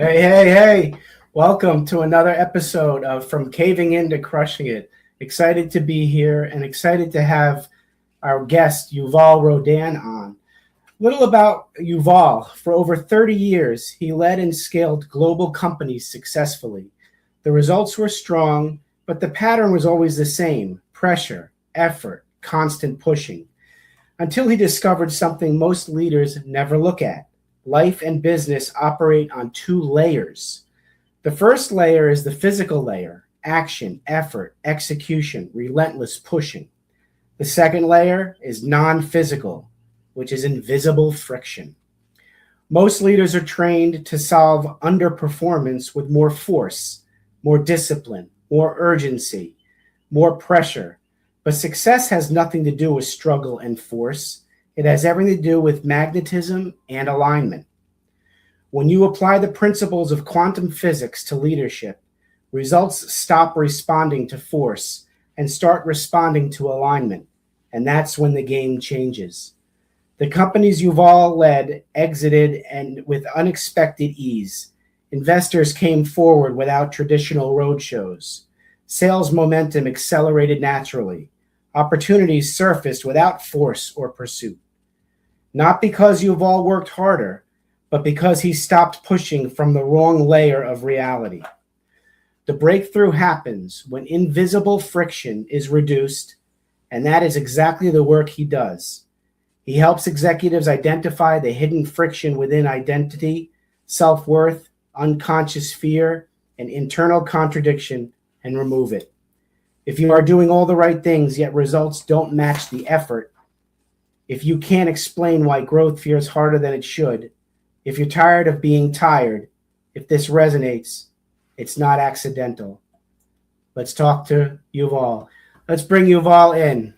Hey, hey, hey. Welcome to another episode of From Caving In to Crushing It. Excited to be here and excited to have our guest, Yuval Rodan, on. Little about Yuval. For over 30 years, he led and scaled global companies successfully. The results were strong, but the pattern was always the same: pressure, effort, constant pushing. Until he discovered something most leaders never look at. Life and business operate on two layers. The first layer is the physical layer: action, effort, execution, relentless pushing. The second layer is non physical, which is invisible friction. Most leaders are trained to solve underperformance with more force, more discipline, more urgency, more pressure. But success has nothing to do with struggle and force. It has everything to do with magnetism and alignment. When you apply the principles of quantum physics to leadership, results stop responding to force and start responding to alignment. And that's when the game changes. The companies Yuval led exited and with unexpected ease. Investors came forward without traditional roadshows. Sales momentum accelerated naturally. Opportunities surfaced without force or pursuit. Not because Yuval worked harder, but because he stopped pushing from the wrong layer of reality. The breakthrough happens when invisible friction is reduced, and that is exactly the work he does. He helps executives identify the hidden friction within identity, self-worth, unconscious fear, and internal contradiction, and remove it. If you are doing all the right things, yet results don't match the effort, if you can't explain why growth feels harder than it should, if you're tired of being tired, if this resonates, it's not accidental. Let's talk to Yuval. Let's bring Yuval in.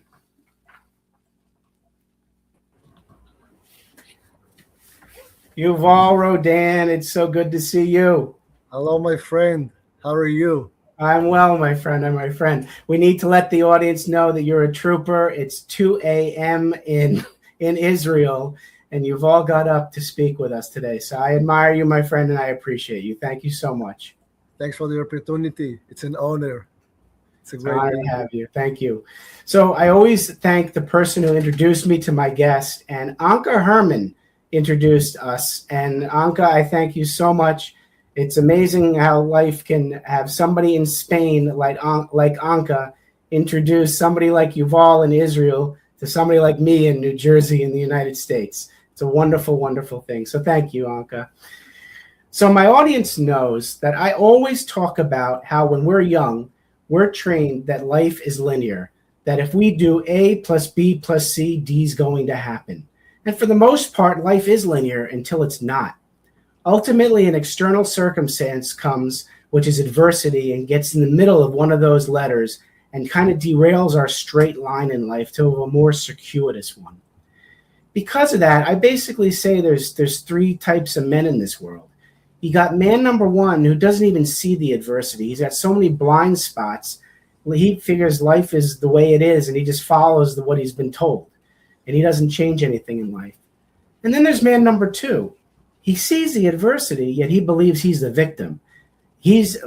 Yuval Rodan, it's so good to see you. Hello, my friend. How are you? I'm well, my friend. I'm my friend. We need to let the audience know that you're a trooper. It's 2 a.m. in Israel, and you've all got up to speak with us today. So I admire you, my friend, and I appreciate you. Thank you so much. Thanks for the opportunity. It's an honor. It's a It's an great honor being to here. have you. Thank you. So I always thank the person who introduced me to my guest, and Anka Herman introduced us. And Anka, I thank you so much. It's amazing how life can have somebody in Spain like Anka introduce somebody like Yuval in Israel to somebody like me in New Jersey in the United States. It's a wonderful, wonderful thing. So thank you, Anka. So my audience knows that I always talk about how when we're young, we're trained that life is linear, that if we do A plus B plus C, D is going to happen. And for the most part, life is linear until it's not. Ultimately, an external circumstance comes, which is adversity, and gets in the middle of one of those letters and kind of derails our straight line in life to a more circuitous one. Because of that, I basically say there's three types of men in this world. You got man number one who doesn't even see the adversity. He's got so many blind spots. He figures life is the way it is, and he just follows what he's been told, and he doesn't change anything in life. And then there's man number two. He sees the adversity, yet he believes he's the victim.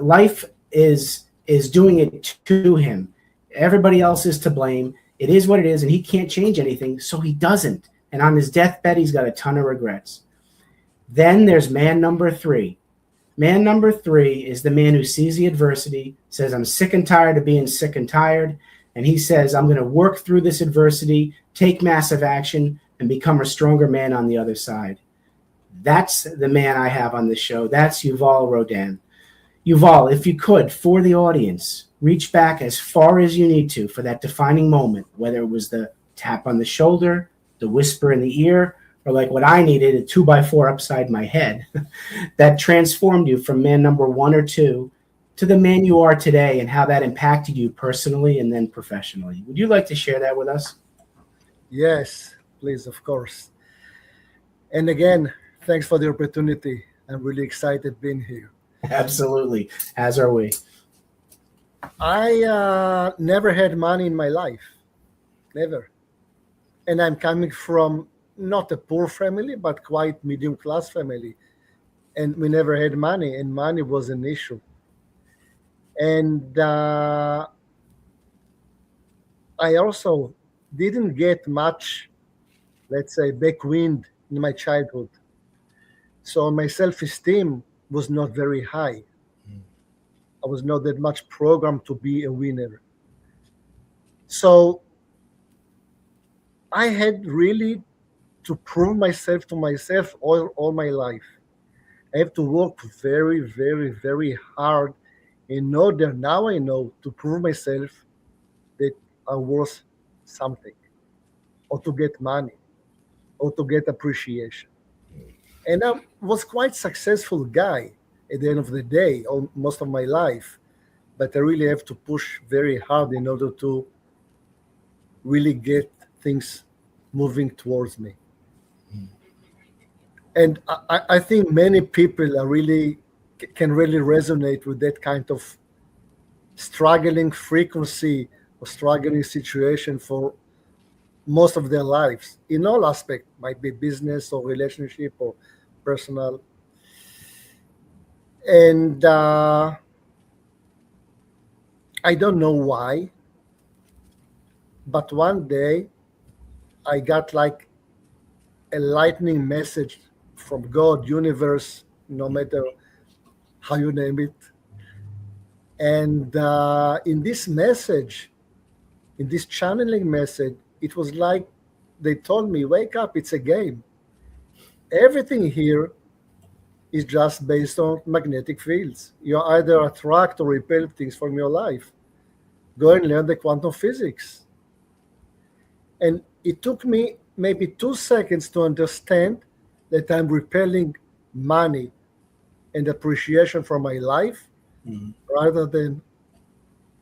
Life is doing it to him. Everybody else is to blame. It is what it is, and he can't change anything, so he doesn't. And on his deathbed, he's got a ton of regrets. Then there's man number three. Man number three is the man who sees the adversity, says, I'm sick and tired of being sick and tired, and he says, I'm going to work through this adversity, take massive action, and become a stronger man on the other side. That's the man I have on this show. That's Yuval Rodan. Yuval, if you could, for the audience, reach back as far as you need to for that defining moment, whether it was the tap on the shoulder, the whisper in the ear, or like what I needed, a 2x4 upside my head, that transformed you from man number one or two to the man you are today, and how that impacted you personally and then professionally. Would you like to share that with us? Yes, please, of course. And again, thanks for the opportunity. I'm really excited being here. Absolutely. As are we. I never had money in my life. Never. And I'm coming from not a poor family, but quite medium class family. and we never had money, and money was an issue. And I also didn't get much, let's say, backwind in my childhood. So my self-esteem was not very high. I was not that much programmed to be a winner. So I had really to prove myself to myself all my life. I have to work very, very, very hard in order, now I know, to prove myself that I'm worth something, or to get money, or to get appreciation. And I was quite successful guy at the end of the day, most of my life. But I really have to push very hard in order to really get things moving towards me. And I think many people are really can really resonate with that kind of struggling frequency or struggling situation for most of their lives in all aspects, might be business or relationship or personal. And I don't know why, but one day I got like a lightning message from God, universe, no matter how you name it. And in this message, in this channeling message, it was like they told me, wake up, it's a game. Everything here is just based on magnetic fields. You either attract or repel things from your life. Go and learn the quantum physics. And it took me maybe 2 seconds to understand that I'm repelling money and appreciation from my life rather than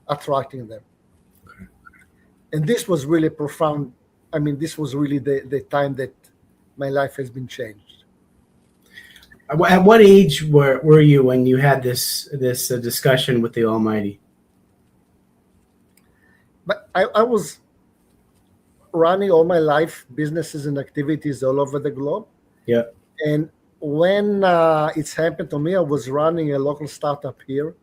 attracting them. Okay. And this was really profound. I mean, this was really the time that my life has been changed. At what age were you when you had this discussion with the Almighty? But I was running all my life businesses and activities all over the globe. Yeah. And when it's happened to me, I was running a local startup here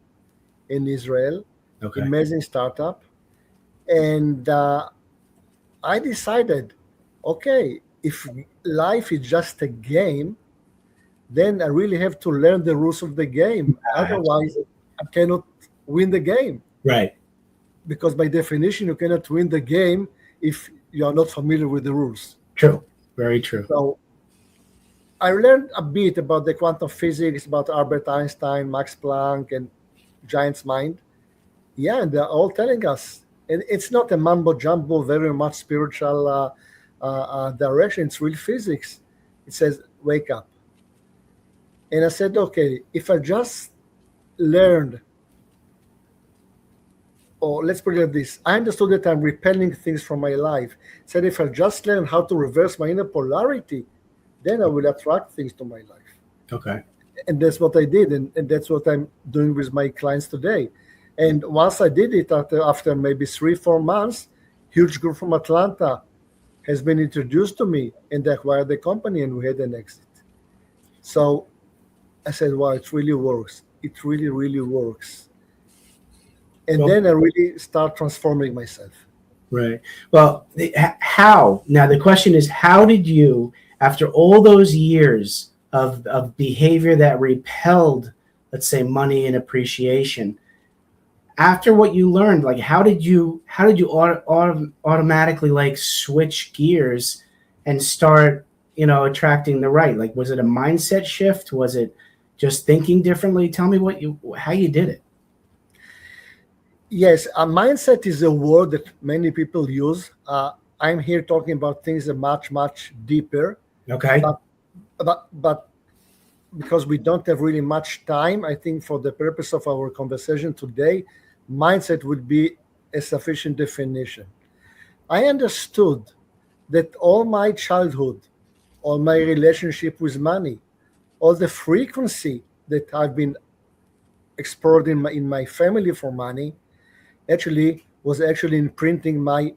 in Israel, Okay. amazing startup. And I decided, okay, if life is just a game, then I really have to learn the rules of the game. Otherwise, I cannot win the game. Right. Because by definition, you cannot win the game if you are not familiar with the rules. True. Very true. So I learned a bit about the quantum physics, about Albert Einstein, Max Planck, and Giant's Mind. Yeah, and they're all telling us. And it's not a mumbo jumbo, very much spiritual direction. It's real physics. It says, wake up. And I said, okay, if I just learned, or let's put it like this, I understood that I'm repelling things from my life. Said if I just learn how to reverse my inner polarity, then I will attract things to my life. Okay. And that's what I did, and that's what I'm doing with my clients today. And once I did it, after maybe 3-4 months, huge group from Atlanta has been introduced to me, and they acquired the company, and we had an exit. So I said, wow, it really works. It really, really works. And Well, then I really start transforming myself. Right. Well, how? Now, the question is, how did you, after all those years of behavior that repelled, let's say, money and appreciation, after what you learned, like, how did you automatically like switch gears and start, attracting the right? Like, was it a mindset shift? Was it just thinking differently? Tell me how you did it. Yes, a mindset is a word that many people use. I'm here talking about things that are much, much deeper. Okay. But because we don't have really much time, I think for the purpose of our conversation today, mindset would be a sufficient definition. I understood that all my childhood, all my relationship with money, all the frequency that I've been explored in my family for money, was imprinting my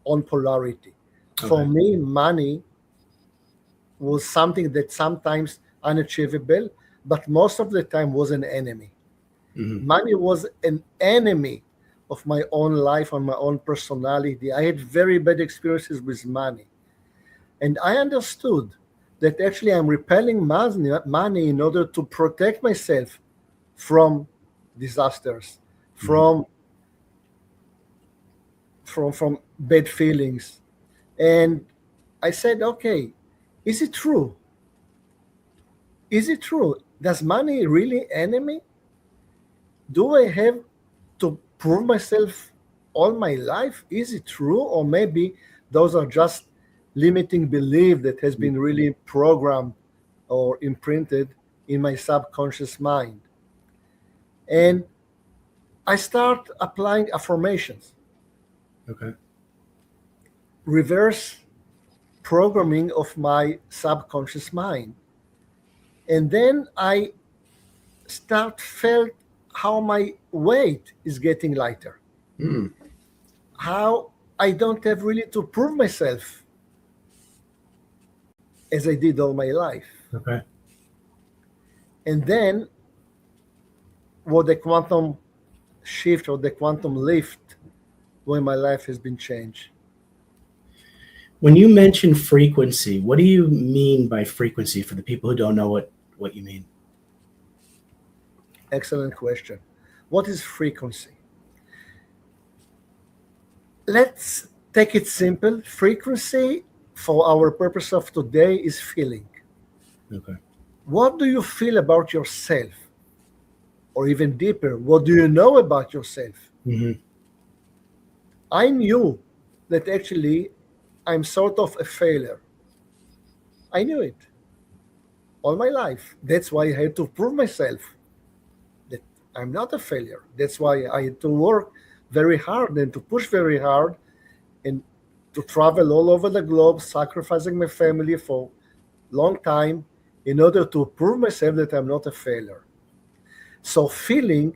own polarity. Okay. For me, money was something that sometimes unachievable, but most of the time was an enemy. Hmm. Money was an enemy of my own life and my own personality. I had very bad experiences with money. And I understood that actually I'm repelling money in order to protect myself from disasters, Hmm. from from bad feelings. And I said, okay, is it true? Is it true? Does money really enemy? Do I have to prove myself all my life? Is it true? Or maybe those are just limiting belief that has been really programmed or imprinted in my subconscious mind. And I start applying affirmations, Okay. reverse programming of my subconscious mind. And then I start felt how my weight is getting lighter, Mm. how I don't have really to prove myself as I did all my life. Okay. And then what the quantum shift or the quantum lift when my life has been changed. When you mention frequency, what do you mean by frequency for the people who don't know what you mean? Excellent question. What is frequency? Let's take it simple. Frequency, for our purpose of today, is feeling. Okay. What do you feel about yourself? Or even deeper, what do you know about yourself? Hmm. I knew that actually I'm sort of a failure. I knew it all my life. That's why I had to prove myself that I'm not a failure. That's why I had to work very hard and to push very hard and to travel all over the globe, sacrificing my family for a long time in order to prove myself that I'm not a failure. So feeling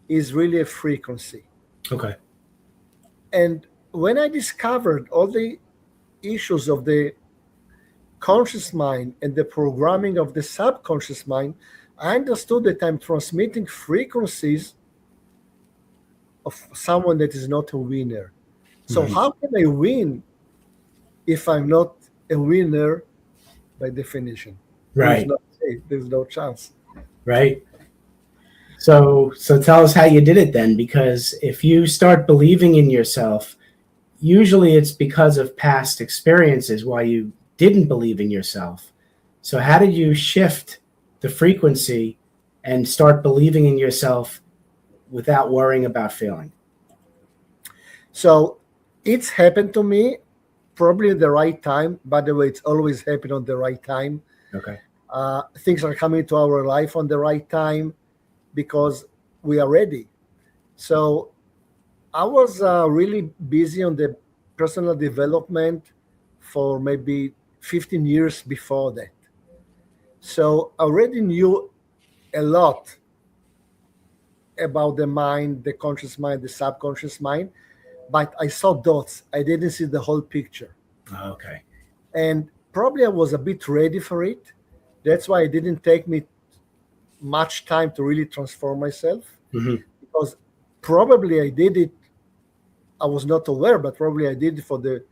is really a frequency. Okay. And when I discovered all the issues of the conscious mind and the programming of the subconscious mind, I understood that I'm transmitting frequencies of someone that is not a winner. So Hmm. how can I win if I'm not a winner by definition? Right. There's no chance. Right. So tell us how you did it then, because if you start believing in yourself, usually it's because of past experiences why you didn't believe in yourself. So how did you shift the frequency and start believing in yourself without worrying about failing? So it's happened to me probably at the right time. By the way, it's always happened on the right time. Okay. Things are coming to our life on the right time because we are ready. So I was really busy on the personal development for maybe 15 years before that. So I already knew a lot about the mind, the conscious mind, the subconscious mind, but I saw dots. I didn't see the whole picture. Okay. And probably I was a bit ready for it. That's why it didn't take me much time to really transform myself Hmm. because probably I did it. I was not aware, but probably I did it for the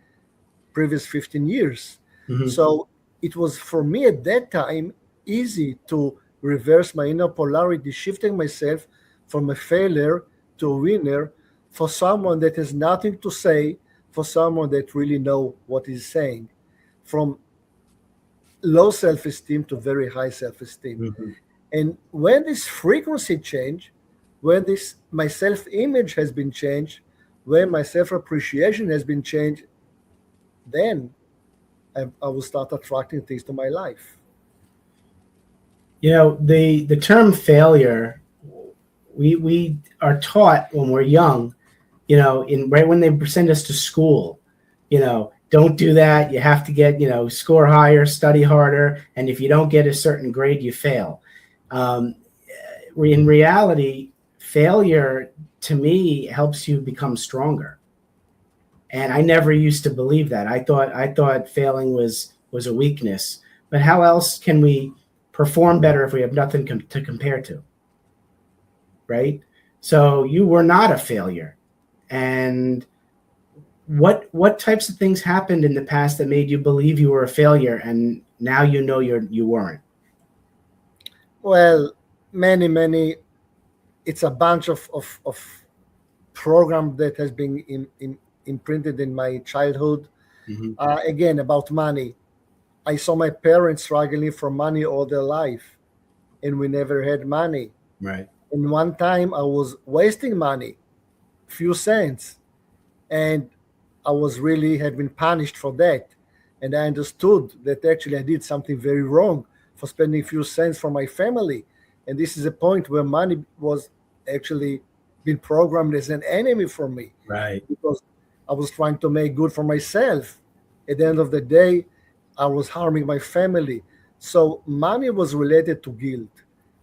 previous 15 years. Hmm. So it was for me at that time easy to reverse my inner polarity, shifting myself from a failure to a winner for someone that has nothing to say, for someone that really know what he's saying, from low self-esteem to very high self-esteem. Hmm. And when this frequency change, when this my self-image has been changed, when my self-appreciation has been changed, then I will start attracting things to my life. You know, the term failure, we are taught when we're young, you know, in right when they send us to school, you know, don't do that. You have to get, you know, score higher, study harder, and if you don't get a certain grade, you fail. Um, in reality, failure to me helps you become stronger. And I never used to believe that. I thought failing was a weakness. But how else can we perform better if we have nothing to compare to, right? So you were not a failure. And what types of things happened in the past that made you believe you were a failure, and now you know you weren't? Well, many. It's a bunch of program that has been imprinted in my childhood. Mm-hmm. Again, about money. I saw my parents struggling for money all their life, and we never had money. Right. And one time I was wasting money, few cents, and I was really had been punished for that. And I understood that actually I did something very wrong for spending few cents for my family. And this is a point where money was actually been programmed as an enemy for me, Right. because I was trying to make good for myself. At the end of the day, I was harming my family. So money was related to guilt.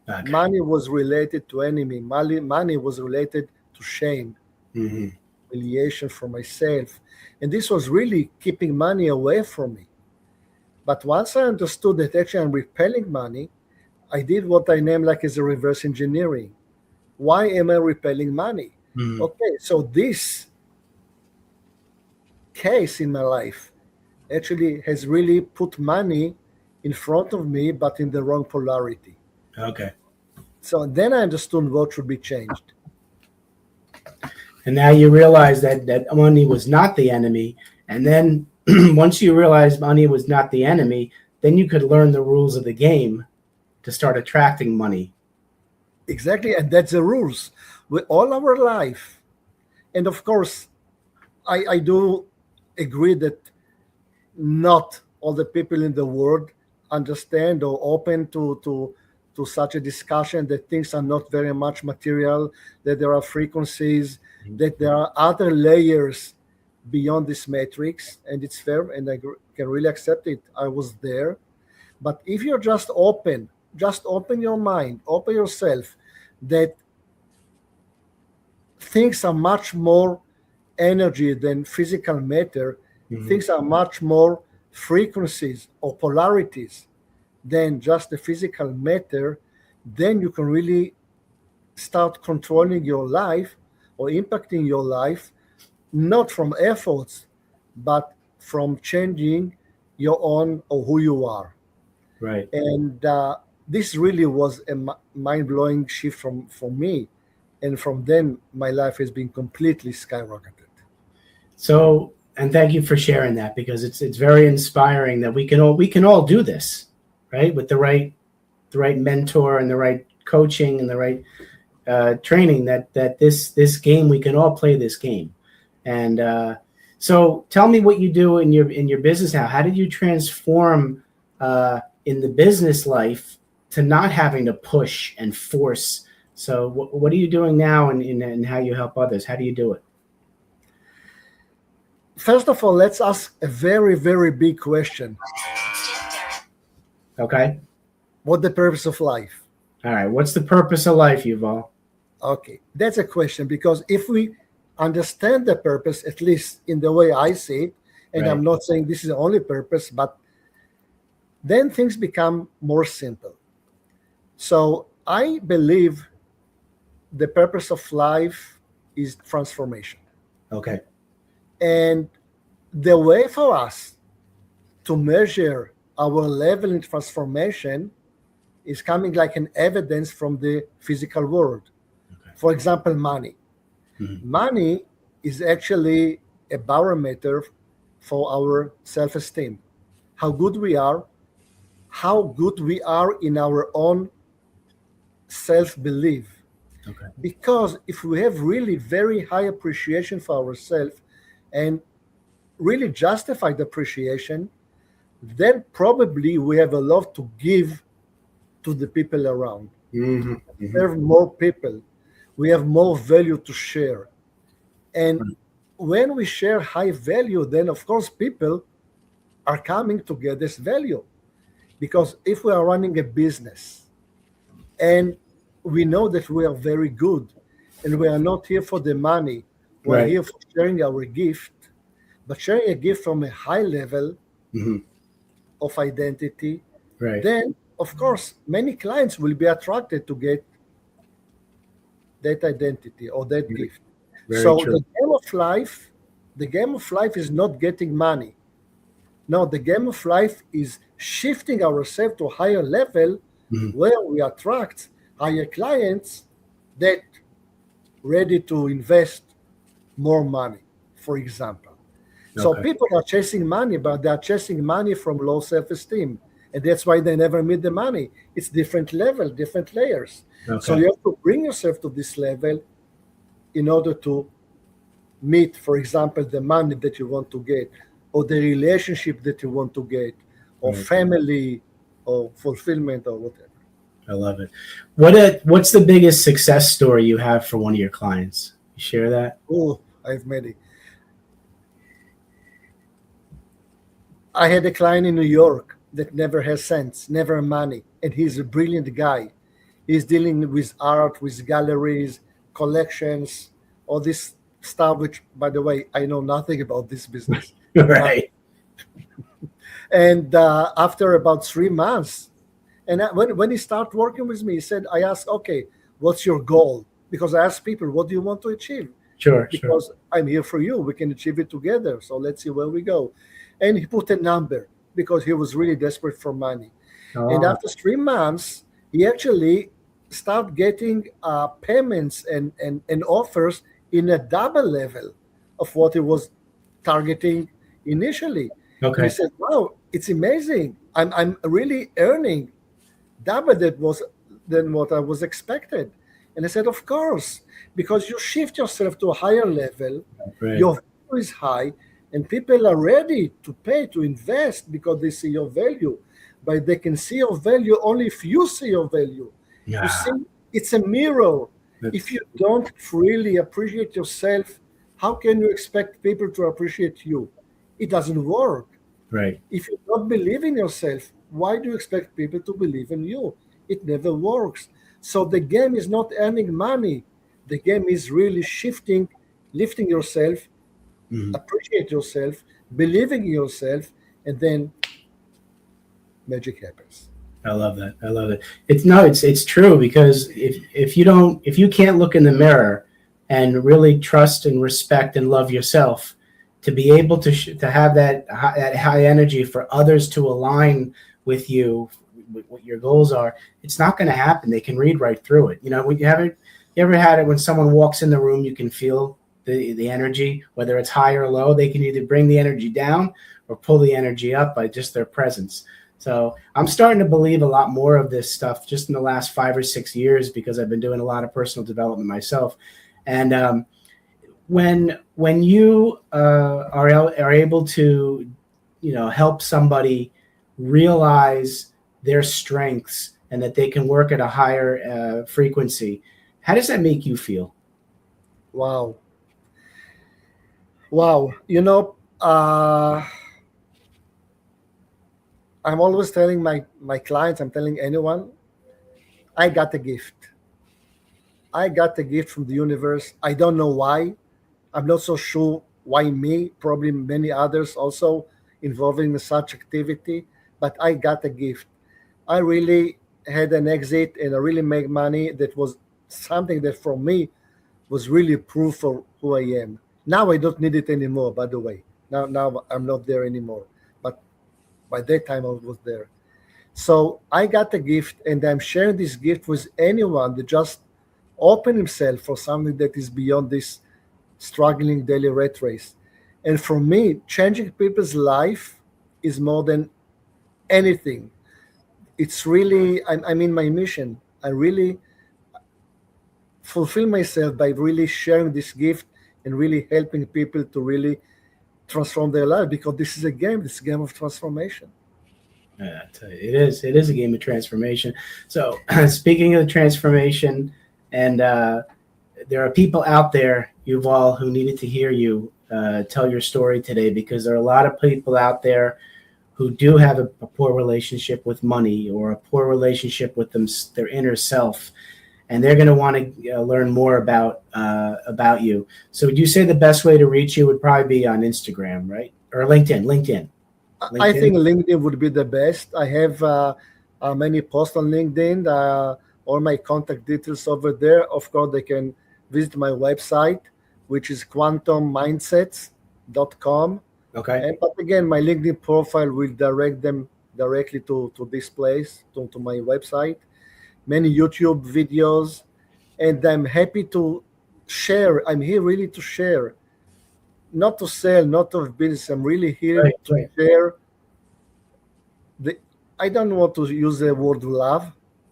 Okay. Money was related to enemy. Money was related to shame, Mm-hmm. humiliation for myself. And this was really keeping money away from me. But once I understood that actually I'm repelling money, I did what I named like as a reverse engineering. Why am I repelling money? Mm-hmm. Okay, so this case in my life actually has really put money in front of me, but in the wrong polarity. Okay. So then I understood what should be changed. And now you realize that money was not the enemy. And then once you realize money was not the enemy, then you could learn the rules of the game to start attracting money. Exactly, and that's the rules. With all our life, and of course, I do agree that not all the people in the world understand or open to such a discussion, that things are not very much material, that there are frequencies, that there are other layers beyond this matrix, and it's fair, and can really accept it. I was there. But if you're just open your mind, open yourself, that things are much more energy than physical matter. Mm-hmm. Things are much more frequencies or polarities than just the physical matter. Then you can really start controlling your life or impacting your life, not from efforts, but from changing your own or who you are. Right. And this really was a mind-blowing shift for me, and from then my life has been completely skyrocketed. So, and thank you for sharing that, because it's very inspiring that we can all do this, right? With the right mentor and the right coaching and the right training, that this game, we can all play this game. And so tell me what you do in your business now. How did you transform in the business life to not having to push and force? So what are you doing now, and how you help others? How do you do it? First of all, let's ask a very, very big question. Okay. What the purpose of life? All right. What's the purpose of life, Yuval? Okay, that's a question, because if we understand the purpose, at least in the way I see it, and Right. I'm not saying this is the only purpose, but then things become more simple. So I believe the purpose of life is transformation. Okay. And the way for us to measure our level in transformation is coming like an evidence from the physical world. Okay. For example, money. Mm-hmm. Money is actually a barometer for our self-esteem, how good we are, in our own self-belief. Okay. Because if we have really very high appreciation for ourselves and really justified appreciation, then probably we have a lot to give to the people around. Mm-hmm. Mm-hmm. Serve more people. We have more value to share. And when we share high value, then of course people are coming to get this value. Because if we are running a business and we know that we are very good and we are not here for the money, we're Right. here for sharing our gift, but sharing a gift from a high level Mm-hmm. of identity, Right. then of course, many clients will be attracted to get that identity or that gift. Very So true. the game of life is not getting money. No, the game of life is shifting ourselves to a higher level Mhm. where we attract higher clients that ready to invest more money, for example. So Okay. people are chasing money, but they are chasing money from low self-esteem. And that's why they never meet the money. It's different level, different layers. So Okay. you have to bring yourself to this level in order to meet, for example, the money that you want to get, or the relationship that you want to get, or Right. family, or fulfillment, or whatever. I love it. What's the biggest success story you have for one of your clients? You share that? Oh, I've made it. I had a client in New York that never has sense, never money, and he's a brilliant guy. He's dealing with art, with galleries, collections, all this stuff. Which, by the way, I know nothing about this business. Right. And after about 3 months, and when he started working with me, he said, I asked, okay, what's your goal? Because I ask people, what do you want to achieve? Sure. Sure. Because I'm here for you. We can achieve it together. So let's see where we go. And he put a number because he was really desperate for money. And Oh, after 3 months, he actually started getting payments and offers in a double level of what he was targeting initially. And he okay. said, wow, it's amazing. I'm really earning double that was than what I was expected. And I said, of course, because you shift yourself to a higher level, Right. your value is high, and people are ready to pay to invest because they see your value. But they can see your value only if you see your value. You see, Yeah. it's a mirror. If That's you don't really appreciate yourself, how can you expect people to appreciate you? It doesn't work. right. If you don't believe in yourself, why do you expect people to believe in you? It never works. So the game is not earning money. The game is really shifting, lifting yourself, Mhm. appreciate yourself, believing in yourself, and then magic happens. I love that. I love it. It's no, it's true because if you can't look in the mirror and really trust and respect and love yourself, to be able to have that high energy for others to align with you, with what your goals are, it's not going to happen. They can read right through it. You know, when you ever had it when someone walks in the room, you can feel the energy, whether it's high or low. They can either bring the energy down or pull the energy up by just their presence. So I'm starting to believe a lot more of this stuff just in the last 5 or 6 years because I've been doing a lot of personal development myself. And when you are able to, help somebody realize their strengths and that they can work at a higher frequency, how does that make you feel? Wow. Wow. I'm always telling my clients, I'm telling anyone, I got a gift. I got a gift from the universe. I don't know why. I'm not so sure why me, probably many others also involving in such activity, but I got a gift. I really had an exit and I really make money that was something that for me was really proof for who I am. Now I don't need it anymore, by the way. Now I'm not there anymore. But by that time I was there. So I got a gift and I'm sharing this gift with anyone that just open himself for something that is beyond this struggling daily rat race. And for me, changing people's life is more than anything. It's really, I'm in my mission. I really fulfill myself by really sharing this gift and really helping people to really transform their life because this is a game, this is a game of transformation. Yeah, I tell you, it is a game of transformation. So speaking of transformation, and there are people out there, Yuval, who needed to hear you tell your story today because there are a lot of people out there who do have a poor relationship with money or a poor relationship with their inner self, and they're going to want to learn more about you. So, would you say the best way to reach you would probably be on Instagram, right, or LinkedIn? I think LinkedIn. LinkedIn would be the best. I have Many posts on LinkedIn. All my contact details over there. Of course, they can visit my website, which is quantummindsets.com. Okay. But again, my LinkedIn profile will direct them directly to this place, to my website. Many YouTube videos, and I'm happy to share. I'm here really to share, not to sell, not to have business. I'm really here Right. to Right. share the. I don't want to use the word love,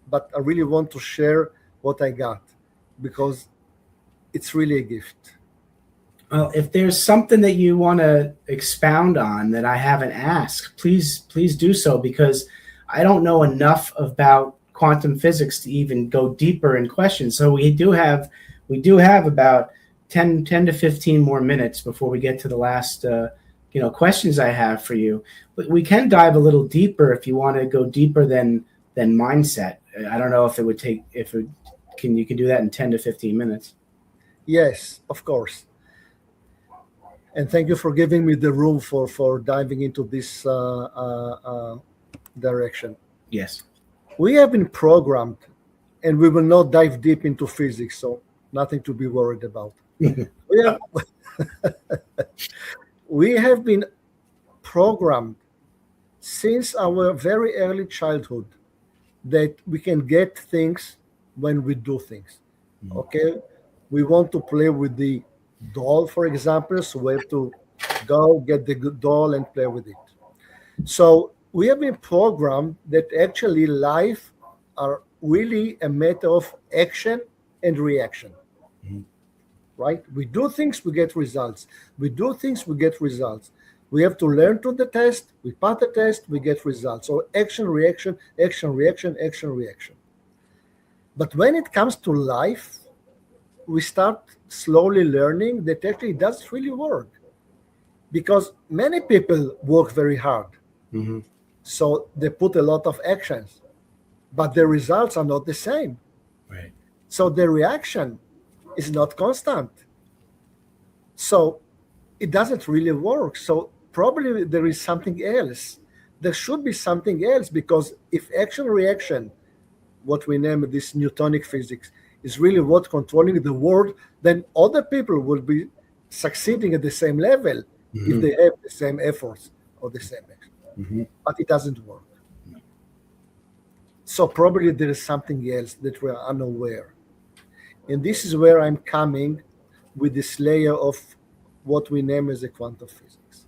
but I really want to share what I got because it's really a gift. Well, if there's something that you want to expound on that I haven't asked, please do so, because I don't know enough about quantum physics to even go deeper in questions. So we do have about 10 to 15 more minutes before we get to the last questions I have for you. But we can dive a little deeper if you want to go deeper than mindset. I don't know if it would take if it can you can do that in 10 to 15 minutes. Yes, of course. And thank you for giving me the room for diving into this direction. Yes. We have been programmed, and we will not dive deep into physics, so nothing to be worried about. We have, we have been programmed since our very early childhood that we can get things when we do things. Okay, we want to play with the doll, for example, so we have to go get the good doll and play with it. So we have been programmed that actually life are really a matter of action and reaction. Mhm. Right? We do things, we get results. We do things, we get results. We have to learn to the test, we pass the test, we get results. So action, reaction, action, reaction, action, reaction. But when it comes to life, we start slowly learning that actually it doesn't really work because many people work very hard. Hmm. So they put a lot of actions, but the results are not the same. Right. So the reaction is not constant. So it doesn't really work. So probably there is something else. There should be something else because if action reaction, what we name this Newtonic physics, is really what controlling the world, then other people will be succeeding at the same level if Hmm. they have the same efforts or the same action. Hmm. But it doesn't work. So probably there is something else that we are unaware. And this is where I'm coming with this layer of what we name as a quantum physics.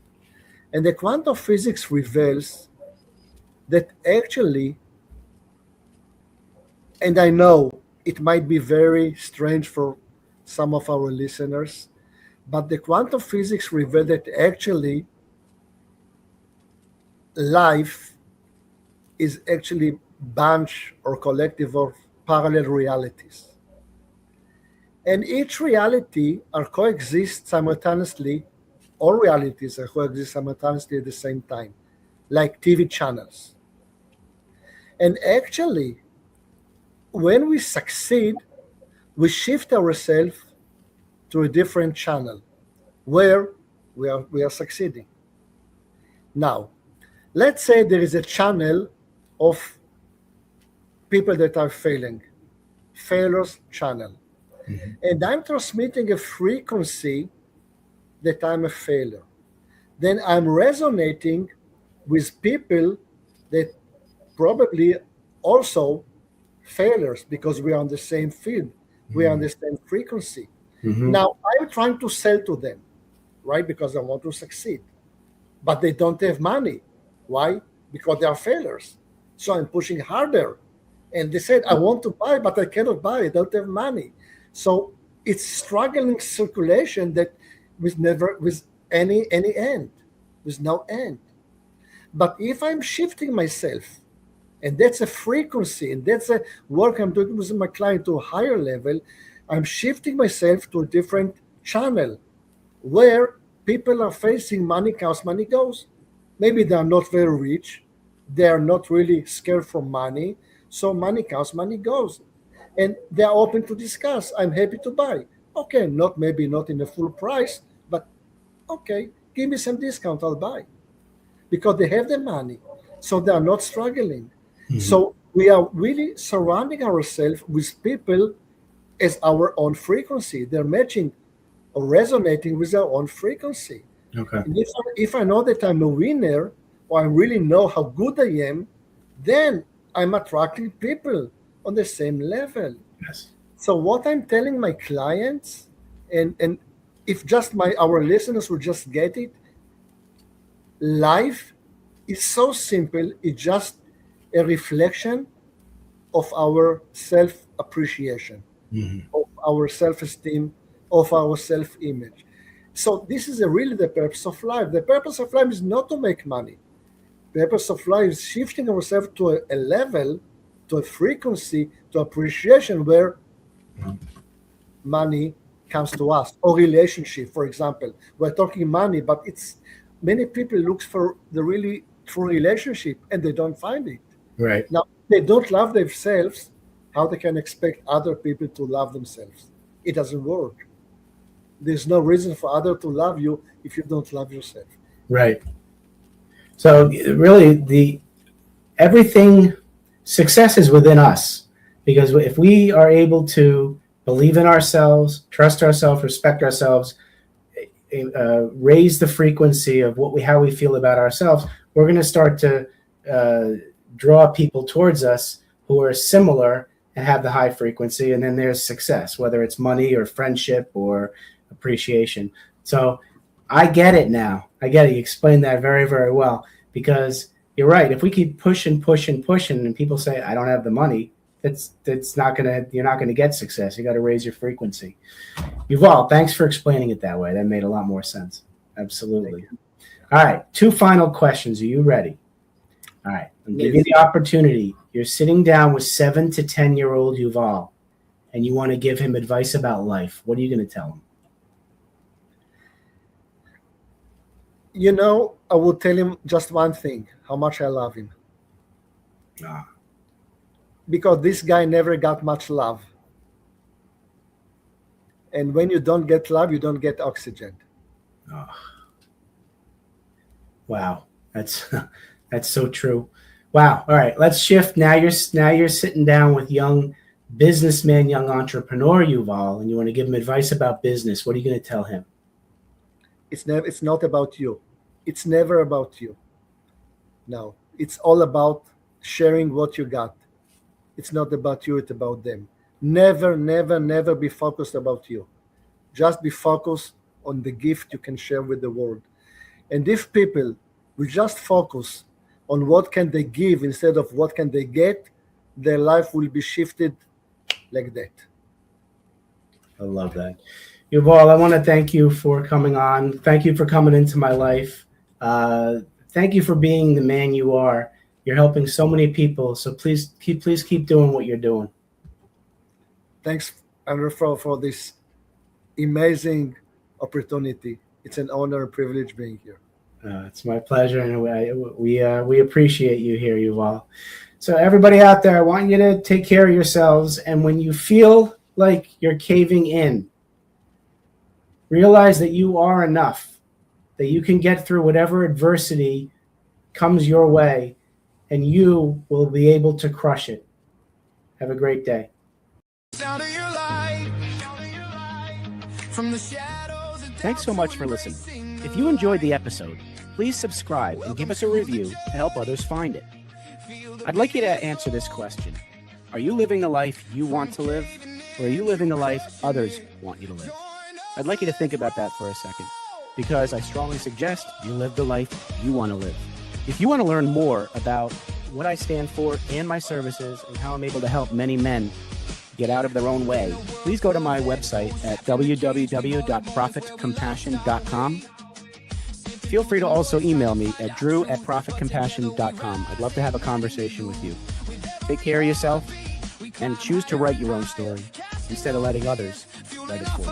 And the quantum physics reveals that actually, and I know it might be very strange for some of our listeners, but the quantum physics reveal that actually life is actually bunch or collective of parallel realities. And each reality are coexist simultaneously, all realities are coexist simultaneously at the same time, like TV channels. And actually, when we succeed, we shift ourselves to a different channel where we are succeeding. Now, let's say there is a channel of people that are failing, failures channel. Hmm. And I'm transmitting a frequency that I'm a failure. Then I'm resonating with people that probably also failures because we are on the same field, we are on the same frequency. Hmm. Now I'm trying to sell to them, right? Because I want to succeed, but they don't have money. Why? Because they are failures. So I'm pushing harder. And they said, I want to buy, but I cannot buy. I don't have money. So it's struggling circulation that with never with any end, with no end. But if I'm shifting myself, and that's a frequency, and that's a work I'm doing with my client to a higher level, I'm shifting myself to a different channel where people are facing money comes, money goes. Maybe they are not very rich, they are not really scared from money, so money comes, money goes. And they are open to discuss. I'm happy to buy. Okay, not maybe not in the full price, but okay, give me some discount, I'll buy because they have the money. So they are not struggling. Mhm. So we are really surrounding ourselves with people as our own frequency. They're matching or resonating with our own frequency. Okay. And if I know that I'm a winner, or I really know how good I am, then I'm attracting people on the same level. Yes. So what I'm telling my clients, and if just our listeners will just get it, life is so simple. It's just a reflection of our self appreciation, Mhm. of our self esteem, of our self image. So this is really the purpose of life. The purpose of life is not to make money. The purpose of life is shifting ourselves to a level, to a frequency, to appreciation where money comes to us, or relationship, for example. We're talking money, but it's many people look for the really true relationship and they don't find it. Right. Now, they don't love themselves. How they can expect other people to love themselves? It doesn't work. There's no reason for others to love you if you don't love yourself. Right. So really, the everything success is within us, because if we are able to believe in ourselves, trust ourselves, respect ourselves, raise the frequency of how we feel about ourselves, we're going to start to uh, draw people towards us who are similar and have the high frequency, and then there's success, whether it's money or friendship or appreciation. So I get it now. I get it. You explained that very, very well, because you're right. If we keep pushing, pushing, pushing, and people say, I don't have the money, that's not gonna, you're not gonna get success. You got to raise your frequency. Yuval, thanks for explaining it that way. That made a lot more sense. Absolutely. All right, two final questions. Are you ready? All right, I'll give you Yes. the opportunity. You're sitting down with 7 to 10-year-old Yuval, and you want to give him advice about life. What are you going to tell him? You know, I will tell him just one thing: how much I love him. Ah, Because this guy never got much love. And when you don't get love, you don't get oxygen. ah. Wow, that's that's so true. Wow. All right, let's shift. Now you're sitting down with young businessman, young entrepreneur Yuval, and you want to give him advice about business. What are you going to tell him? It's not about you. It's never about you. No. It's all about sharing what you got. It's not about you, it's about them. Never, never, never be focused about you. Just be focused on the gift you can share with the world. And if people will just focus on what can they give instead of what can they get, their life will be shifted like that. I love that. Yuval, I want to thank you for coming on. Thank you for coming into my life. Thank you for being the man you are. You're helping so many people. So please keep doing what you're doing. Thanks, Andrew, for this amazing opportunity. It's an honor and privilege being here. It's my pleasure, and we appreciate you here, Yuval. So everybody out there, I want you to take care of yourselves. And when you feel like you're caving in, realize that you are enough, that you can get through whatever adversity comes your way, and you will be able to crush it. Have a great day. Thanks so much for listening. If you enjoyed the episode, please subscribe and give us a review to help others find it. I'd like you to answer this question. Are you living the life you want to live, or are you living the life others want you to live? I'd like you to think about that for a second, because I strongly suggest you live the life you want to live. If you want to learn more about what I stand for and my services and how I'm able to help many men get out of their own way, please go to my website at www.profitcompassion.com. Feel free to also email me at drew@profitcompassion.com. I'd love to have a conversation with you. Take care of yourself and choose to write your own story instead of letting others write it for you.